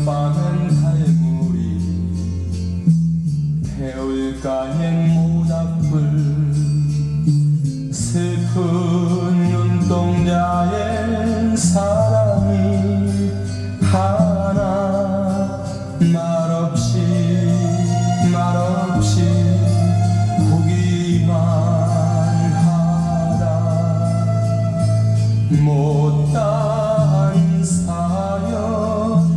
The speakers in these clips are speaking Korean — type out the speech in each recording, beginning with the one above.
여름밤엔 달물이 개울가엔 모닥불 슬픈 눈동자엔 사랑이 하나 말없이 구기만 하다 못다한 사연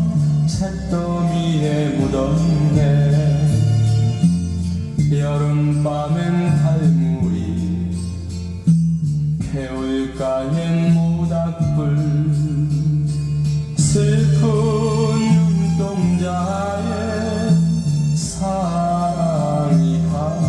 잿더미에 묻었네. 여름밤엔 달물이 개울가엔 모닥불 슬픈 눈동자에 사랑이 하나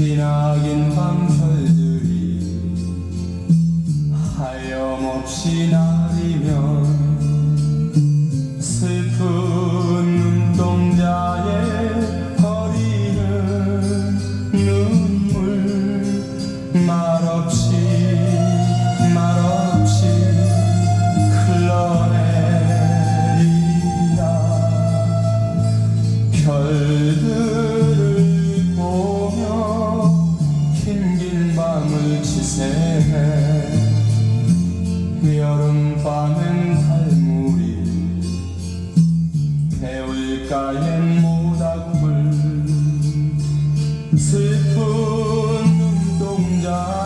기나긴 밤별들이 하염없이 나리면 슬픈 눈동자에 버리는 눈물 말없이 흘러내리라. 별들을 긴 밤을 지새해. 여름밤엔 달물이 개울가엔 모닥불 슬픈 눈동자